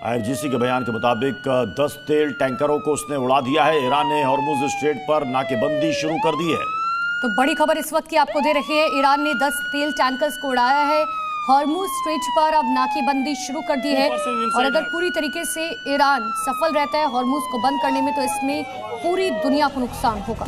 IRGC के बयान के मुताबिक 10 तेल टैंकरों को उसने उड़ा दिया है। ईरान ने हॉर्मुज स्ट्रेट पर नाकेबंदी शुरू कर दी है। तो बड़ी खबर इस वक्त की आपको दे रहे हैं। ईरान ने 10 तेल टैंकर्स को उड़ाया है। हॉर्मुज स्ट्रेट पर अब नाकेबंदी शुरू कर दी है और अगर पूरी तरीके से ईरान सफल रहता है हॉर्मुज को बंद करने में तो इसमें पूरी दुनिया को नुकसान होगा।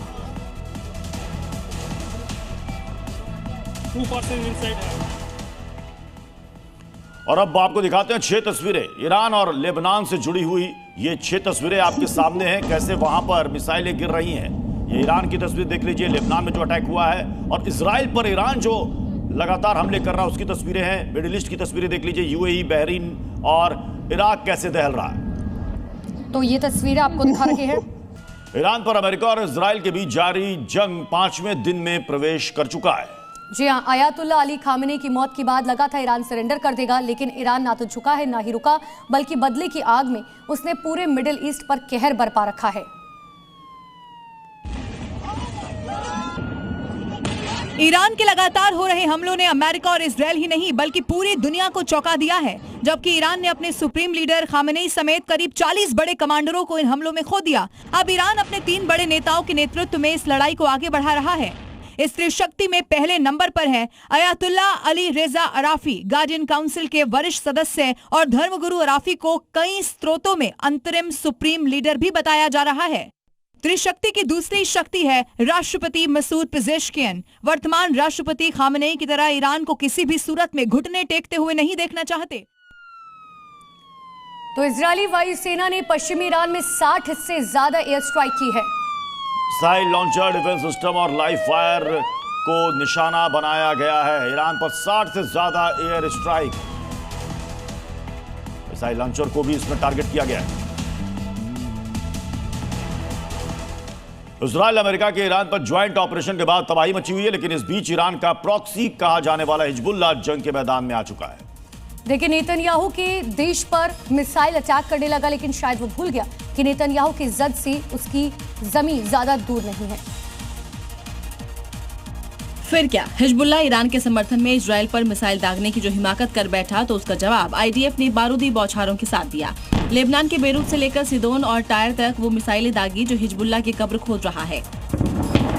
और अब आपको दिखाते हैं 6 तस्वीरें ईरान और लेबनान से जुड़ी हुई। ये 6 तस्वीरें आपके सामने हैं, कैसे वहां पर मिसाइलें गिर रही हैं। ये ईरान की तस्वीर देख लीजिए, लेबनान में जो अटैक हुआ है, और इजराइल पर ईरान जो लगातार हमले कर रहा है उसकी तस्वीरें हैं। मिडिल ईस्ट की तस्वीरें देख लीजिए, यूएई, बहरीन और इराक कैसे दहल रहा है। तो ये तस्वीरें आपको दिखा रहे हैं। ईरान पर अमेरिका और इजराइल के बीच जारी जंग 5वें दिन में प्रवेश कर चुका है। जी हां, अयातुल्ला अली खामेनी की मौत के बाद लगा था ईरान सरेंडर कर देगा, लेकिन ईरान ना तो झुका है ना ही रुका, बल्कि बदले की आग में उसने पूरे मिडिल ईस्ट पर कहर बरपा रखा है। ईरान के लगातार हो रहे हमलों ने अमेरिका और इजराइल ही नहीं बल्कि पूरी दुनिया को चौंका दिया है। जबकि ईरान ने अपने सुप्रीम लीडर खामेनी समेत करीब 40 बड़े कमांडरों को इन हमलों में खो दिया। अब ईरान अपने 3 बड़े नेताओं के नेतृत्व में इस लड़ाई को आगे बढ़ा रहा है। इस त्रिशक्ति में पहले नंबर पर है अयातुल्ला अली रेजा अराफी, गार्डियन काउंसिल के वरिष्ठ सदस्य, और धर्मगुरु अराफी को कई स्रोतों में अंतरिम सुप्रीम लीडर भी बताया जा रहा है। त्रिशक्ति की दूसरी शक्ति है राष्ट्रपति मसूद पेजेश्कियन। वर्तमान राष्ट्रपति खामेनी की तरह ईरान को किसी भी सूरत में घुटने टेकते हुए नहीं देखना चाहते। तो इजरायली वायुसेना ने पश्चिमी ईरान में 60 से ज्यादा एयर स्ट्राइक की है। मिसाइल लॉन्चर, डिफेंस सिस्टम और लाइव फायर को निशाना बनाया गया है। ईरान पर 60 से ज्यादा एयर स्ट्राइक, मिसाइल लॉन्चर को भी इसमें टारगेट किया गया है। इजराइल अमेरिका के ईरान पर ज्वाइंट ऑपरेशन के बाद तबाही मची हुई है, लेकिन इस बीच ईरान का प्रॉक्सी कहा जाने वाला हिजबुल्लाह जंग के मैदान में आ चुका है। देखिए, नेतन्याहू के देश पर मिसाइल अटैक करने लगा, लेकिन शायद वो भूल गया कि नेतन्याहू की जद से उसकी जमीन ज्यादा दूर नहीं है। फिर क्या, हिजबुल्लाह ईरान के समर्थन में इजराइल पर मिसाइल दागने की जो हिमाकत कर बैठा, तो उसका जवाब आईडीएफ ने बारूदी बौछारों के साथ दिया। लेबनान के बेरूत से लेकर सिदोन और टायर तक वो मिसाइलें दागी जो हिजबुल्लाह की कब्र खोद रहा है।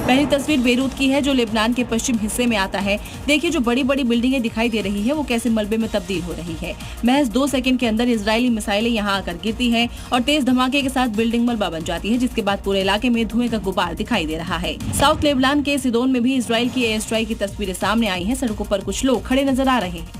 पहली तस्वीर बेरूत की है जो लेबनान के पश्चिम हिस्से में आता है। देखिए, जो बड़ी बड़ी बिल्डिंगें दिखाई दे रही है वो कैसे मलबे में तब्दील हो रही है। महज 2 सेकंड के अंदर इजरायली मिसाइलें यहां आकर गिरती हैं और तेज धमाके के साथ बिल्डिंग मलबा बन जाती है, जिसके बाद पूरे इलाके में धुएं का गुबार दिखाई दे रहा है। साउथ लेबनान के सिदोन में भी इजराइल की एयर स्ट्राइक की तस्वीरें सामने आई हैं। सड़कों पर कुछ लोग खड़े नजर आ रहे हैं।